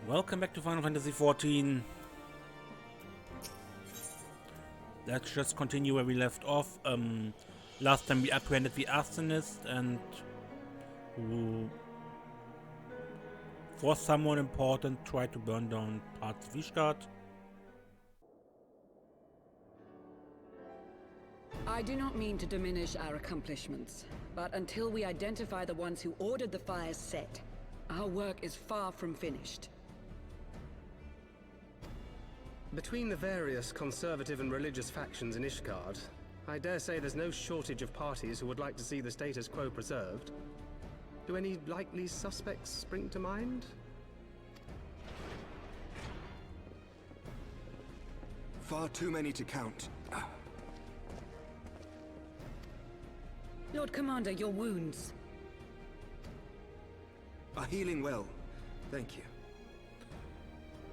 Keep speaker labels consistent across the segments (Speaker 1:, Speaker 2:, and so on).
Speaker 1: Welcome back to Final Fantasy XIV. Let's just continue where we left off. Last time we apprehended the arsonist and who, for someone important, tried to burn down parts of Ishgard.
Speaker 2: I do not mean to diminish our accomplishments, but until we identify the ones who ordered the fires set, our work is far from finished.
Speaker 3: Between the various conservative and religious factions in Ishgard, I dare say there's no shortage of parties who would like to see the status quo preserved. Do any likely suspects spring to mind?
Speaker 4: Far too many to count.
Speaker 2: Lord Commander, your wounds.
Speaker 4: Are healing well. Thank you.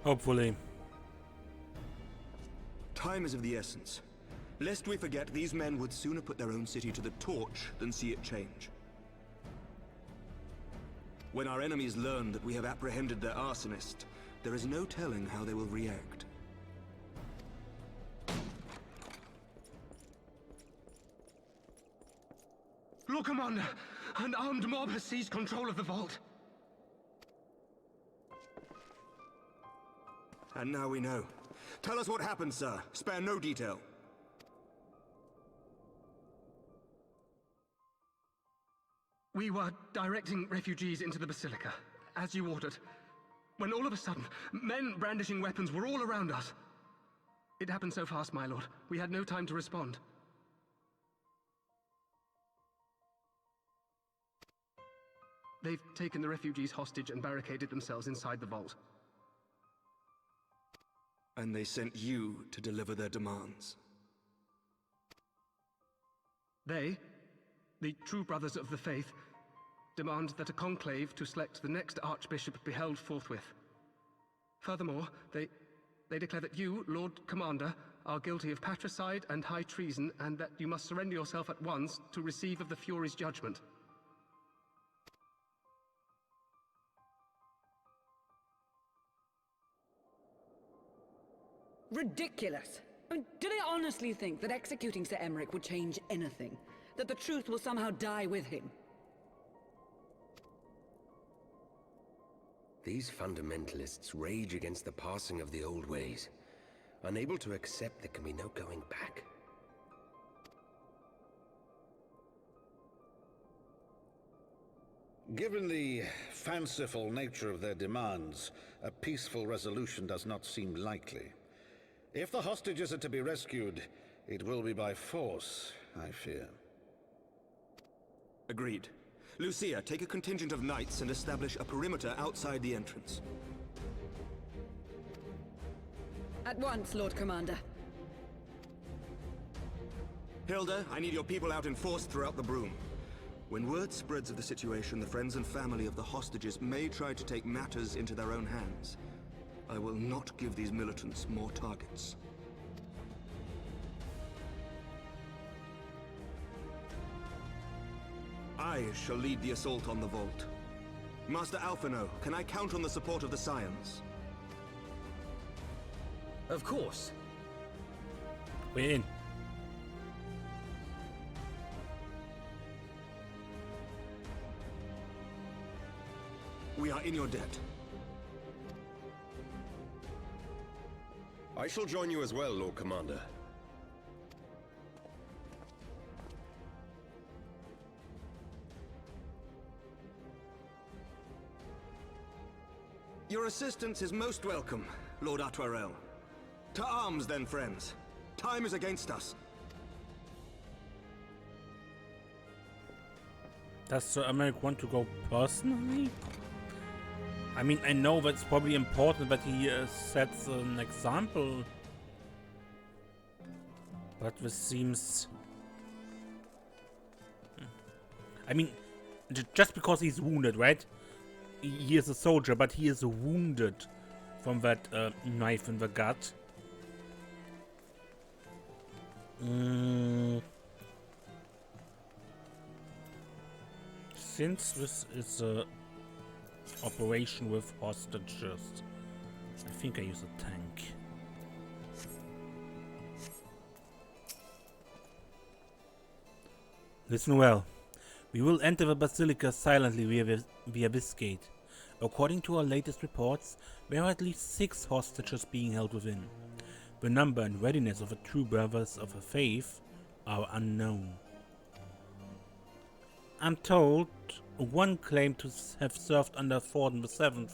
Speaker 1: Hopefully.
Speaker 4: Time is of the essence. Lest we forget, these men would sooner put their own city to the torch than see it change. When our enemies learn that we have apprehended their arsonist, there is no telling how they will react.
Speaker 3: Lord Commander, an armed mob has seized control of the vault.
Speaker 4: And now we know. Tell us what happened, sir. Spare no detail.
Speaker 3: We were directing refugees into the Basilica, as you ordered, when all of a sudden, men brandishing weapons were all around us. It happened so fast, my lord. We had no time to respond. They've taken the refugees hostage and barricaded themselves inside the vault.
Speaker 4: And they sent you to deliver their demands.
Speaker 3: They, the true brothers of the faith, demand that a conclave to select the next archbishop be held forthwith. Furthermore, they declare that you, Lord Commander, are guilty of patricide and high treason, and that you must surrender yourself at once to receive of the Fury's judgment.
Speaker 2: Ridiculous! I mean, do they honestly think that executing Sir Emmerich would change anything? That the truth will somehow die with him?
Speaker 5: These fundamentalists rage against the passing of the old ways, unable to accept there can be no going back.
Speaker 6: Given the fanciful nature of their demands, a peaceful resolution does not seem likely. If the hostages are to be rescued, it will be by force, I fear.
Speaker 4: Agreed. Lucia, take a contingent of knights and establish a perimeter outside the entrance.
Speaker 2: At once, Lord Commander.
Speaker 4: Hilda, I need your people out in force throughout the Broom. When word spreads of the situation, the friends and family of the hostages may try to take matters into their own hands. I will not give these militants more targets. I shall lead the assault on the vault. Master Alphino, can I count on the support of the Scions?
Speaker 5: Of course.
Speaker 1: We're in.
Speaker 4: We are in your debt.
Speaker 5: I shall join you as well, Lord Commander.
Speaker 4: Your assistance is most welcome, Lord Atwarel. To arms, then, friends. Time is against us.
Speaker 1: Does Sir Emmerich want to go personally? I mean, I know that's probably important that he sets an example. But this seems... I mean, just because he's wounded, right? He is a soldier, but he is wounded from that knife in the gut. Since this is a operation with hostages, I think I use a tank. Listen well. We will enter the Basilica silently via this gate. According to our latest reports, there are at least 6 hostages being held within. The number and readiness of the true brothers of the faith are unknown. I'm told one claimed to have served under Thornton VII.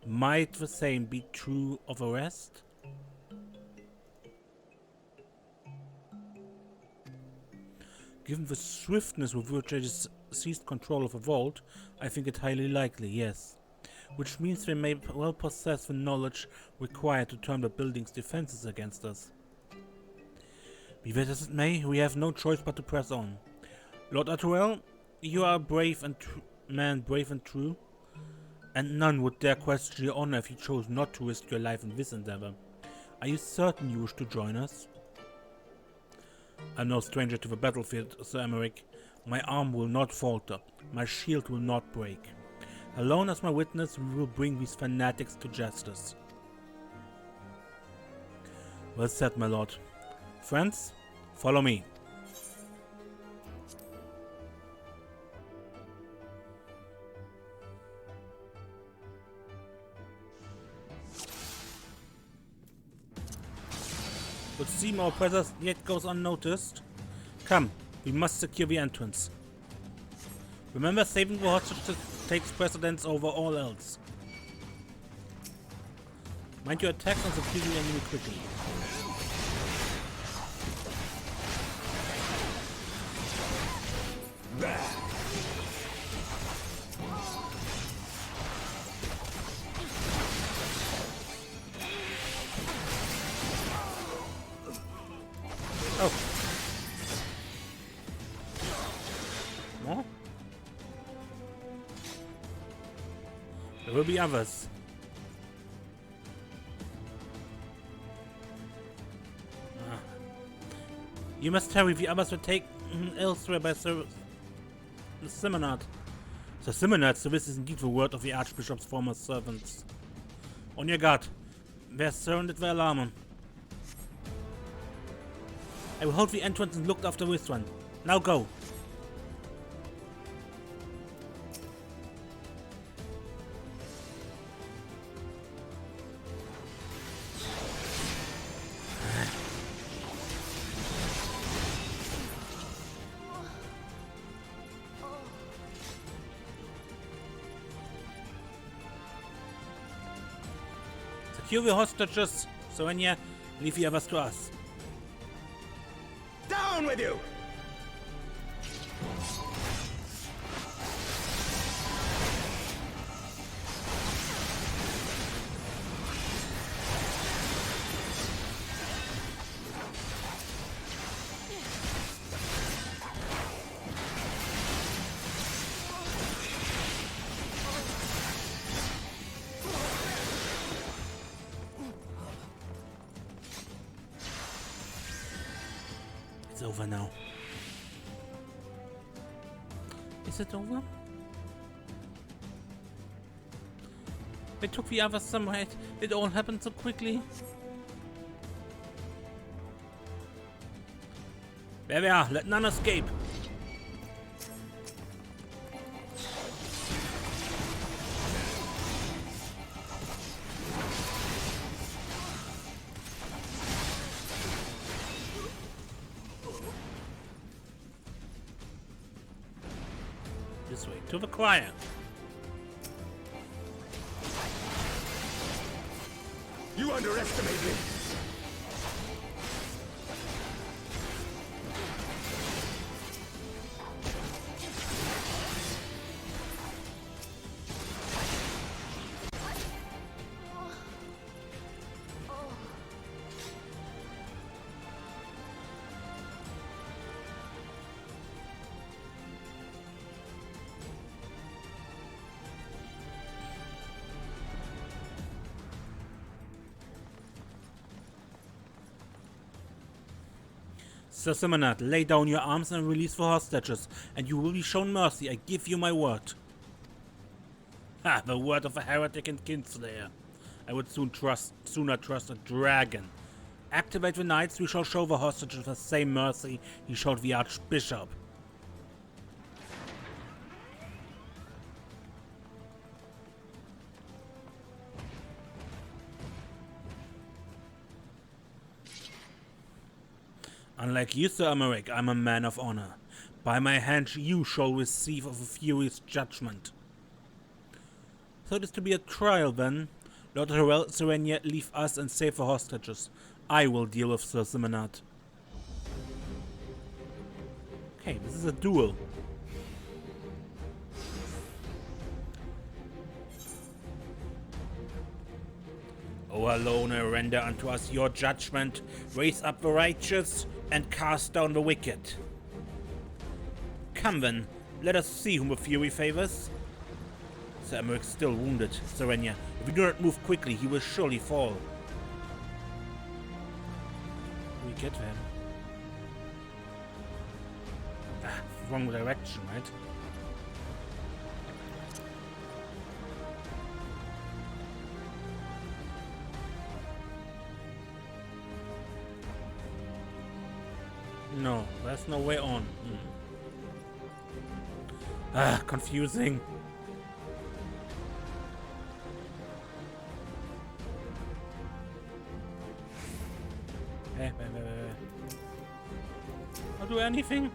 Speaker 1: Might the same be true of the rest? Given the swiftness with which they seized control of the vault, I think it highly likely, yes. Which means they may well possess the knowledge required to turn the building's defenses against us. Be that as it may, we have no choice but to press on. Lord Atruel, you are a brave and brave and true, and none would dare question your honor if you chose not to risk your life in this endeavor. Are you certain you wish to join us? I'm no stranger to the battlefield, Sir Emmerich. My arm will not falter. My shield will not break. Alone as my witness, we will bring these fanatics to justice. Well said, my lord. Friends, follow me. Would seem our presence yet goes unnoticed. Come, we must secure the entrance. Remember, saving the hostages takes precedence over all else. Mind your attacks and secure the enemy quickly. Oh. More? There will be others. You must hurry, the others will take elsewhere by Sir Simonard. Sir Simonard, so this is indeed the word of the Archbishop's former servants. On your guard. They're surrounded by alarm. I will hold the entrance and look after this one. Now go. Secure the hostages, Serenia. Leave the others to us.
Speaker 4: Down with you!
Speaker 1: It's over now. Is it over? They took the others somewhere. It all happened so quickly. There we are. Let none escape. This way, to the choir.
Speaker 4: You underestimate me!
Speaker 1: Sir Simonard, lay down your arms and release the hostages, and you will be shown mercy. I give you my word. Ha! The word of a heretic and kinslayer. I would sooner trust a dragon. Activate the knights, we shall show the hostages the same mercy he showed the archbishop. Unlike you, Sir Emmerich, I'm a man of honor. By my hand you shall receive of a furious judgment. So it is to be a trial then. Lord Serenia, leave us and save the hostages. I will deal with Sir Simonat. Okay, this is a duel. O Halone, render unto us your judgment, raise up the righteous, and cast down the wicked. Come then, let us see whom the fury favors. Sir Emmerich is still wounded, Serenia. If we do not move quickly, he will surely fall. We get them. Ah, wrong direction, right? No, there's no way on. Ah, confusing. I'll do anything.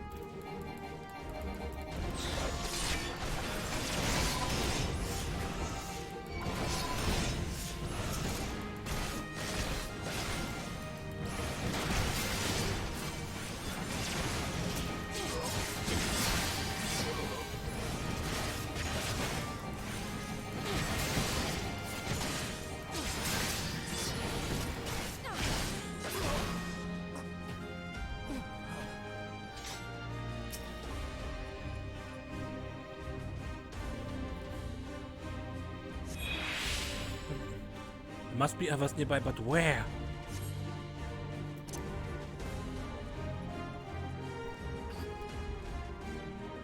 Speaker 1: Must be others nearby, but where?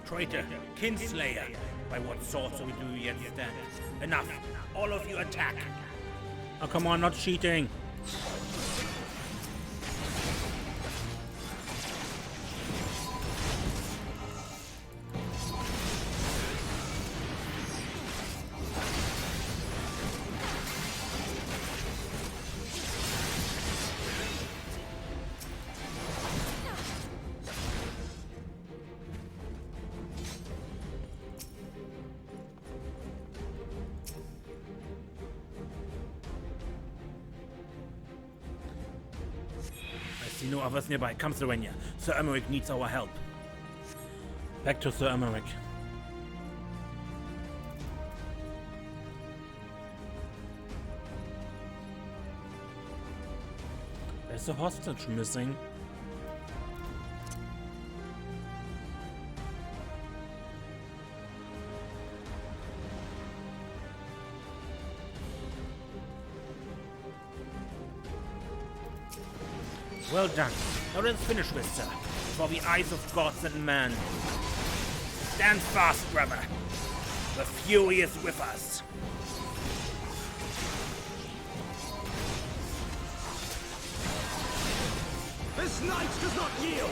Speaker 1: Traitor, kinslayer! By what sorcery do you yet stand? Enough! All of you attack! Oh, come on, not cheating! See no others nearby. Come, Serenia. Sir Emmerich needs our help. Back to Sir Emmerich. There's a hostage missing. Well done. Now let's finish this, sir. For the eyes of gods and man. Stand fast, brother. The fury is with us.
Speaker 4: This knight does not yield!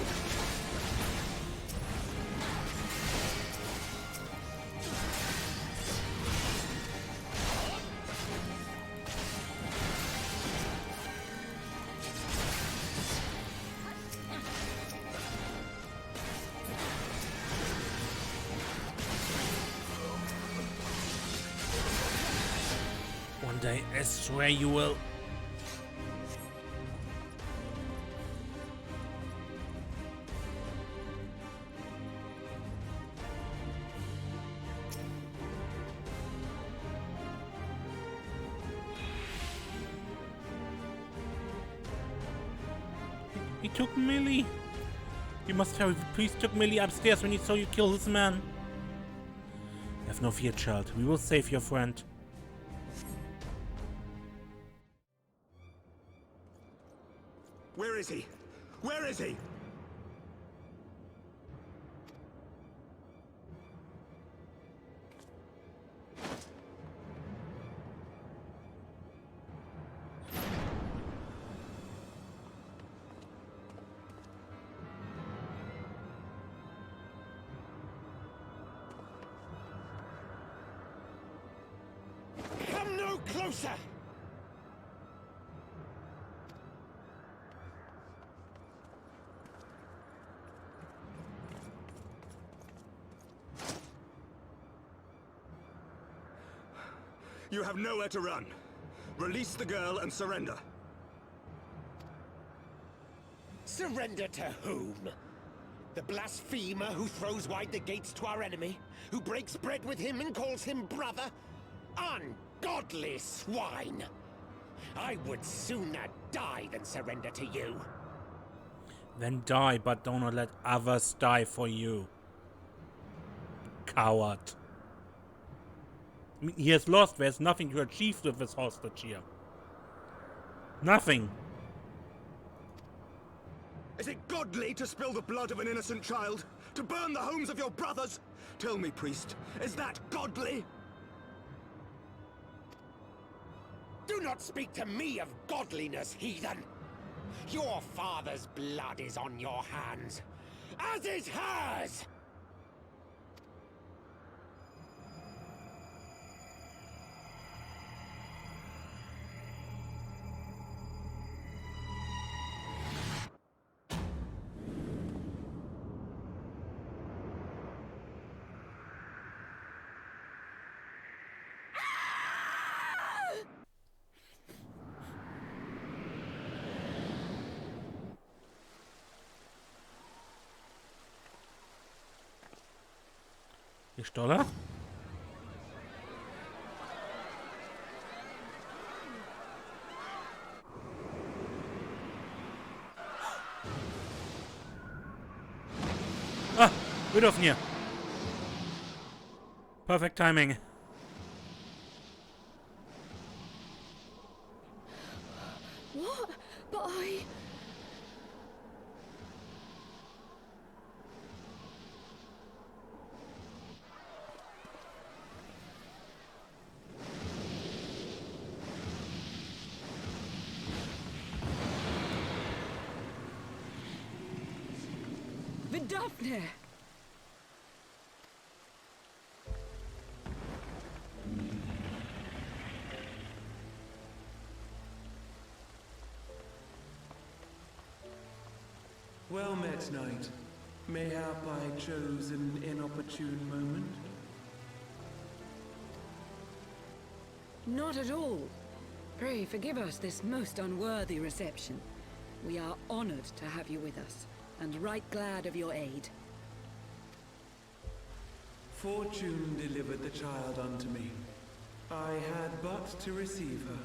Speaker 1: One day, I swear you will. He took Millie. You must tell the priest took Millie upstairs when he saw you kill this man. Have no fear, child. We will save your friend.
Speaker 4: Where is he? Where is he?
Speaker 5: closer!
Speaker 4: You have nowhere to run. Release the girl and surrender.
Speaker 5: Surrender to whom? The blasphemer who throws wide the gates to our enemy? Who breaks bread with him and calls him brother? Ungodly swine! I would sooner die than surrender to you.
Speaker 1: Then die, but do not let others die for you. Coward. I mean, he has lost. There's nothing to achieve with this hostage here. Nothing.
Speaker 4: Is it godly to spill the blood of an innocent child? To burn the homes of your brothers? Tell me, priest, is that godly?
Speaker 5: Do not speak to me of godliness, heathen! Your father's blood is on your hands, as is hers!
Speaker 1: Gestoller? Ah! Wir dürfen hier. Perfect timing.
Speaker 2: What? But I... Vidafne!
Speaker 7: Well met, knight. Mayhap I chose an inopportune moment?
Speaker 2: Not at all. Pray forgive us this most unworthy reception. We are honored to have you with us, and right glad of your aid.
Speaker 7: Fortune delivered the child unto me. I had but to receive her.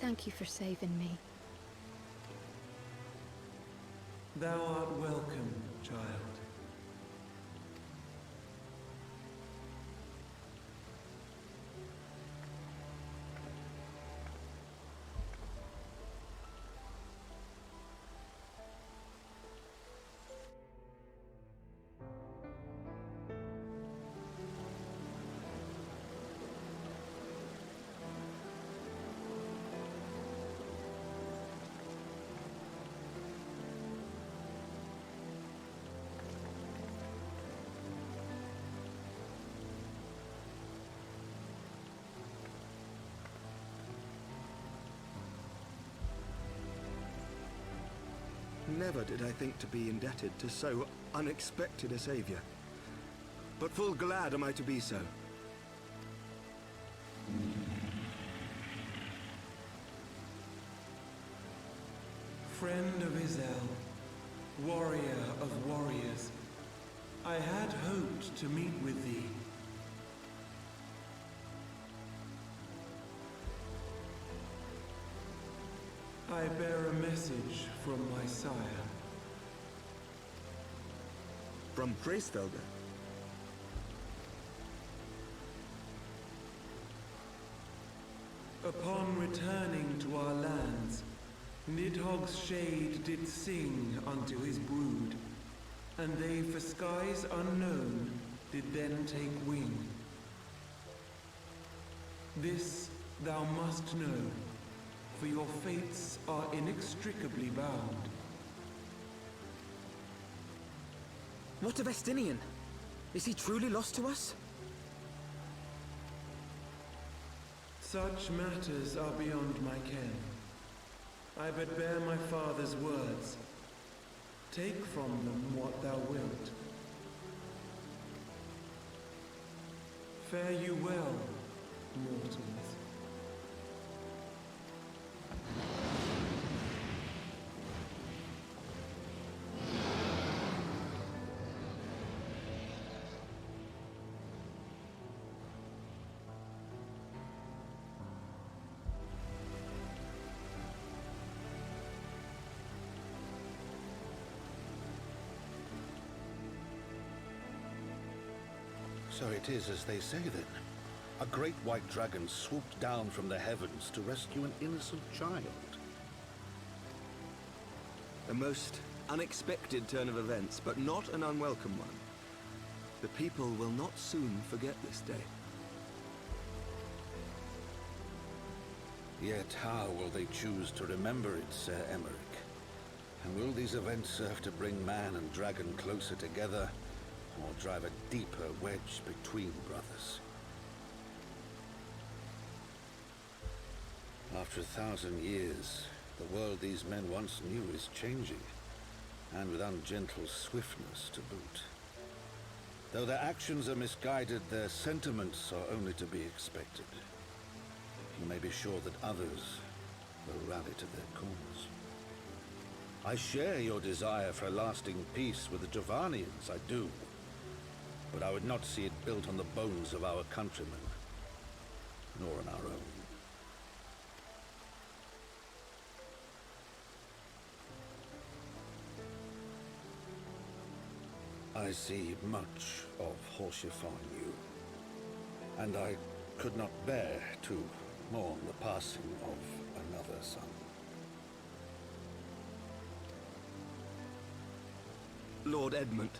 Speaker 8: Thank you for saving me.
Speaker 7: Thou art welcome, child.
Speaker 4: Never did I think to be indebted to so unexpected a savior. But full glad am I to be so.
Speaker 7: Friend of Izel, warrior of warriors, I had hoped to meet with thee. I bear a message from my sire.
Speaker 4: From Freesfelder?
Speaker 7: Upon returning to our lands, Nidhogg's shade did sing unto his brood, and they for skies unknown did then take wing. This thou must know, for your fates are inextricably bound.
Speaker 9: What of Estinian?
Speaker 4: Is he truly lost to us?
Speaker 7: Such matters are beyond my ken. I but bear my father's words. Take from them what thou wilt. Fare you well, mortals.
Speaker 6: So it is as they say then. A great white dragon swooped down from the heavens to rescue an innocent child.
Speaker 4: A most unexpected turn of events, but not an unwelcome one. The people will not soon forget this day.
Speaker 6: Yet how will they choose to remember it, Sir Emmerich? And will these events serve to bring man and dragon closer together, or drive a deeper wedge between brothers? After 1,000 years, the world these men once knew is changing, and with ungentle swiftness to boot. Though their actions are misguided, their sentiments are only to be expected. You may be sure that others will rally to their cause. I share your desire for lasting peace with the Javanians, I do. But I would not see it built on the bones of our countrymen, nor on our own. I see much of Horsefar in you, and I could not bear to mourn the passing of another son.
Speaker 4: Lord Edmund.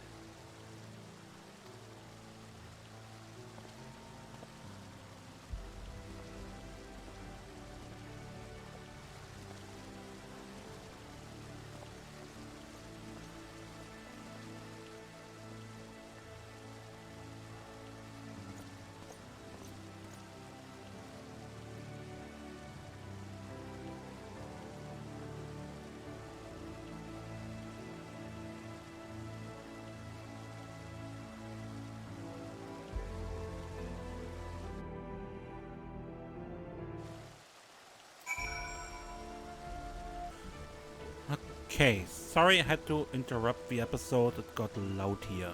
Speaker 1: Okay, sorry I had to interrupt the episode, it got loud here.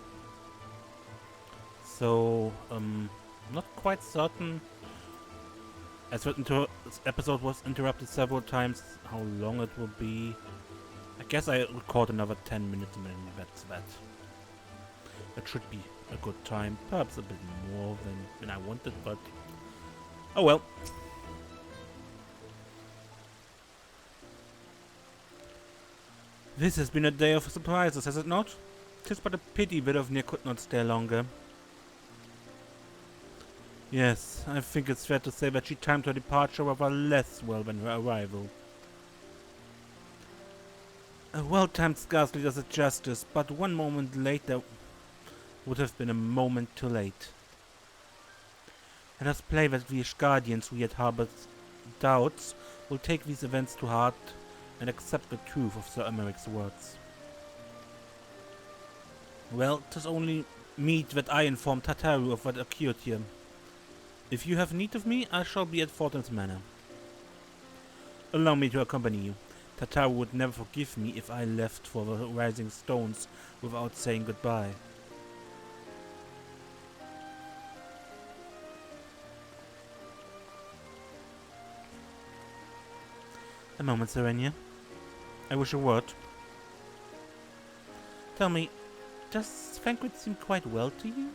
Speaker 1: So, not quite certain, as this episode was interrupted several times, how long it will be. I guess I record another 10 minutes and maybe that's that. That should be a good time, perhaps a bit more than I wanted, but oh well. This has been a day of surprises, has it not? 'Tis but a pity Vidovnir could not stay longer. Yes, I think it's fair to say that she timed her departure rather less well than her arrival. A well-timed scarcely does it justice, but one moment later would have been a moment too late. Let us play that the Guardians who yet harbored doubts will take these events to heart and accept the truth of Sir Emmerich's words. Well, 'tis only meet that I inform Tataru of what occurred here. If you have need of me, I shall be at Fortin's Manor. Allow me to accompany you. Tataru would never forgive me if I left for the Rising Stones without saying goodbye. A moment, Serenia. I wish a word. Tell me, does Thancred seem quite well to you?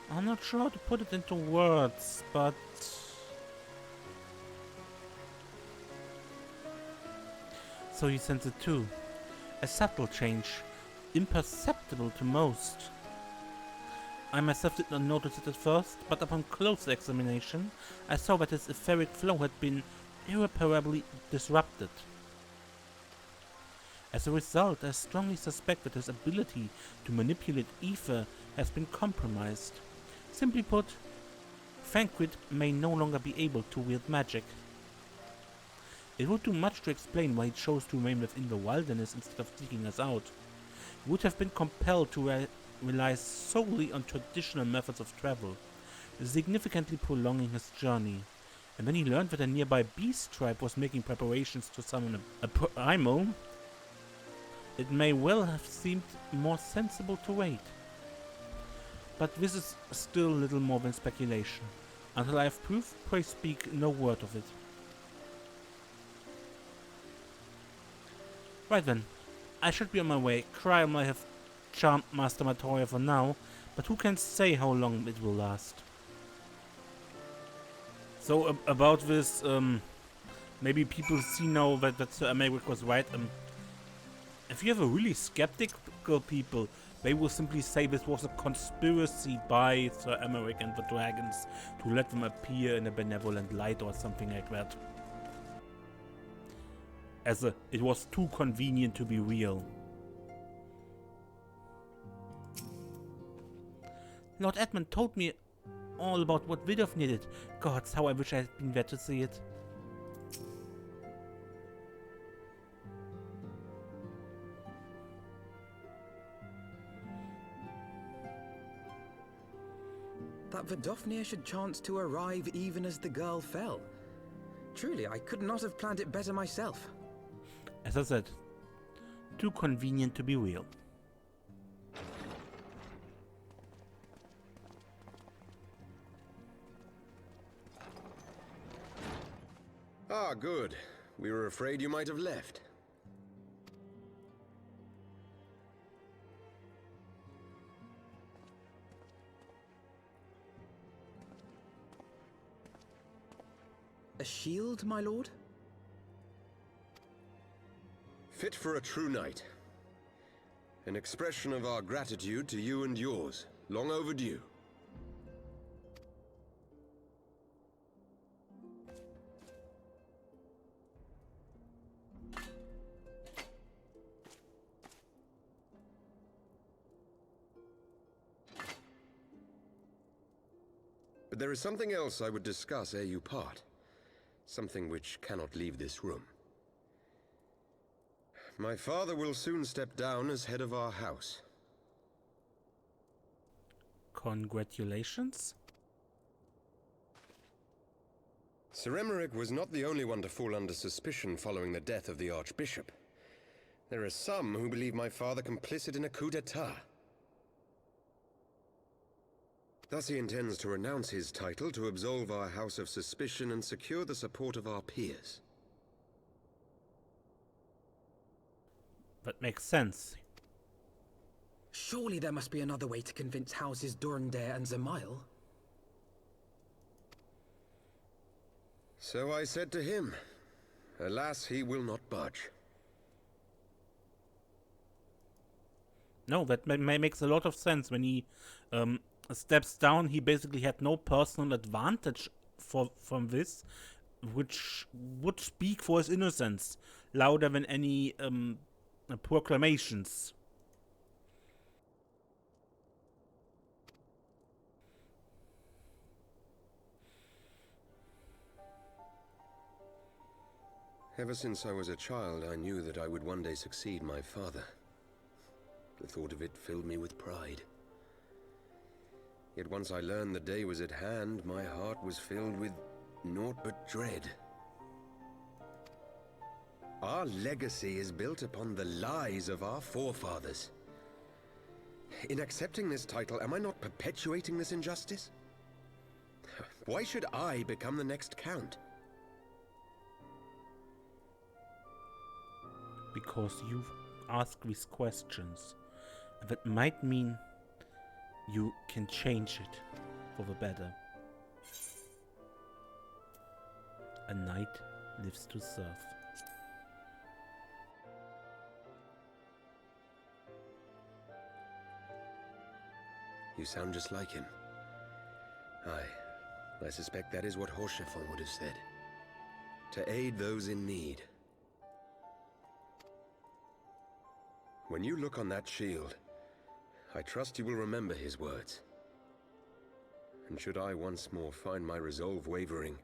Speaker 1: I'm not sure how to put it into words, but so you sense it too. A subtle change, imperceptible to most. I myself did not notice it at first, but upon closer examination, I saw that his etheric flow had been irreparably disrupted. As a result, I strongly suspect that his ability to manipulate ether has been compromised. Simply put, Thancred may no longer be able to wield magic. It would do much to explain why he chose to remain within the wilderness instead of seeking us out. He would have been compelled to rely solely on traditional methods of travel, significantly prolonging his journey. And when he learned that a nearby beast tribe was making preparations to summon a primal, it may well have seemed more sensible to wait. But this is still little more than speculation. Until I have proof, pray speak no word of it. Right then, I should be on my way. Cryle might have charmed Master Matoya for now, but who can say how long it will last? So about this, maybe people see now that Sir Emeric was right. If you have a really skeptical people, they will simply say this was a conspiracy by Sir Emeric and the dragons to let them appear in a benevolent light or something like that. It was too convenient to be real. Lord Edmund told me all about what Vidov needed. Gods, how I wish I had been there to see it.
Speaker 9: That Vidofnir should chance to arrive even as the girl fell. Truly, I could not have planned it better myself.
Speaker 1: As I said, too convenient to be real.
Speaker 10: Ah, good. We were afraid you might have left.
Speaker 9: A shield, my lord?
Speaker 10: Fit for a true knight. An expression of our gratitude to you and yours. Long overdue. But there is something else I would discuss ere you part. Something which cannot leave this room. My father will soon step down as head of our house.
Speaker 1: Congratulations.
Speaker 10: Sir Emeric was not the only one to fall under suspicion following the death of the Archbishop. There are some who believe my father complicit in a coup d'etat. Thus he intends to renounce his title to absolve our house of suspicion and secure the support of our peers.
Speaker 1: That makes sense.
Speaker 9: Surely there must be another way to convince houses Durandare and Zemail.
Speaker 10: So I said to him. Alas, he will not budge.
Speaker 1: No, that makes a lot of sense. When he steps down, he basically had no personal advantage from this, which would speak for his innocence louder than any proclamations.
Speaker 10: Ever since I was a child, I knew that I would one day succeed my father. The thought of it filled me with pride. Yet once I learned the day was at hand, my heart was filled with naught but dread. Our legacy is built upon the lies of our forefathers. In accepting this title, am I not perpetuating this injustice? Why should I become the next count?
Speaker 1: Because you ask these questions. That might mean you can change it for the better. A knight lives to serve.
Speaker 10: You sound just like him. Aye, I suspect that is what Horschiffon would have said. To aid those in need. When you look on that shield, I trust you will remember his words. And should I once more find my resolve wavering,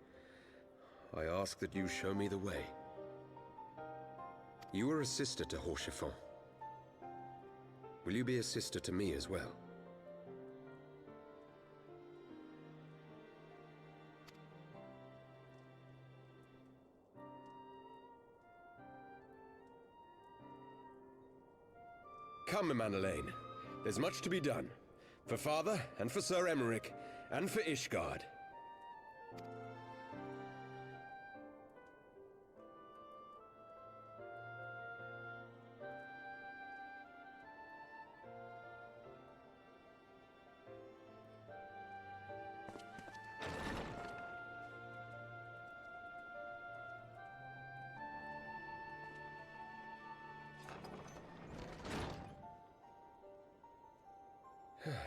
Speaker 10: I ask that you show me the way. You are a sister to Horschiffon. Will you be a sister to me as well? Come, Halone. There's much to be done. For Father, and for Sir Emmerich, and for Ishgard.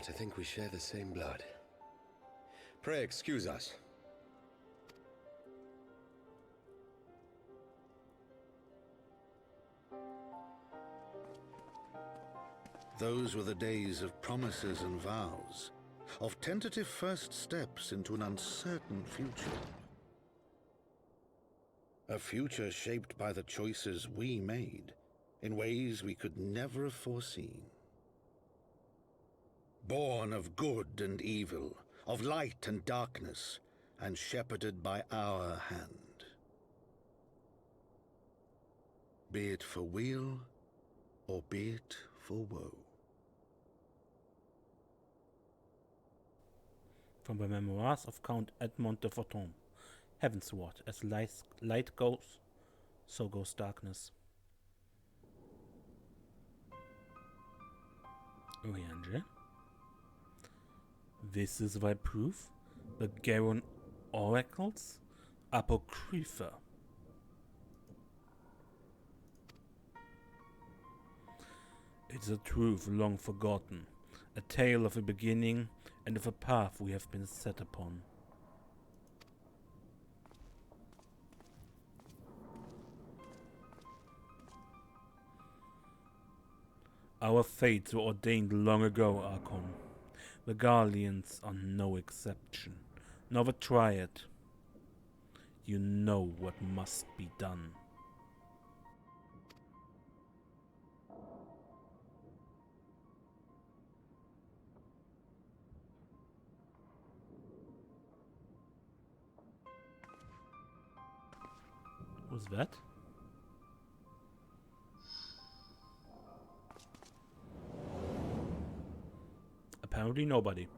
Speaker 10: To think we share the same blood. Pray excuse us.
Speaker 6: Those were the days of promises and vows, of tentative first steps into an uncertain future. A future shaped by the choices we made, in ways we could never have foreseen. Born of good and evil, of light and darkness, and shepherded by our hand. Be it for weal, or be it for woe.
Speaker 1: From the Memoirs of Count Edmond de Forton. Heavensward, as light goes, so goes darkness. Urianger. This is thy proof, the Garon oracles, Apocrypha. It's a truth long forgotten, a tale of a beginning and of a path we have been set upon. Our fates were ordained long ago, Archon. The Guardians are no exception, nor the Triad. You know what must be done. Who's that? Apparently nobody.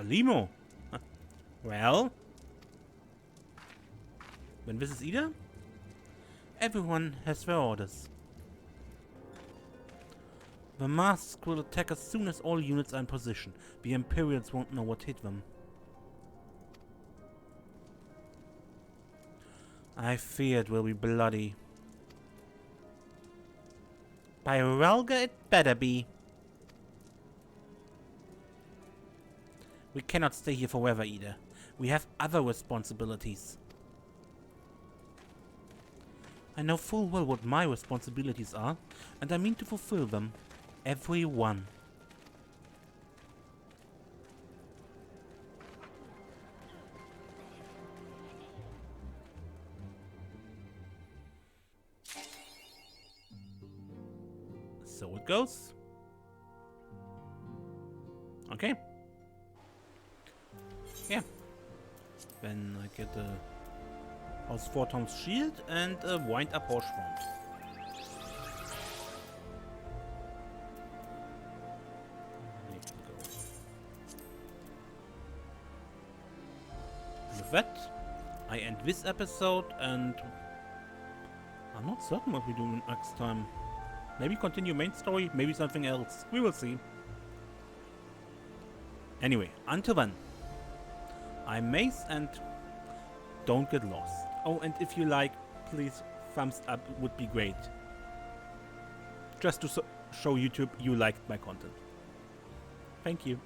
Speaker 1: Limo. Well? When this is Ida? Everyone has their orders. The masks will attack as soon as all units are in position. The Imperials won't know what hit them. I fear it will be bloody. By Ralga it better be. We cannot stay here forever, Ida. We have other responsibilities. I know full well what my responsibilities are, and I mean to fulfill them. Every one. So it goes. Okay. Yeah. Then I get a House Fortom's shield and a wind-up horse front. With that, I end this episode and I'm not certain what we do next time. Maybe continue main story, maybe something else. We will see. Anyway, until then, I'm Mace and don't get lost. Oh, and if you like, please thumbs up would be great. Just to show YouTube you liked my content. Thank you.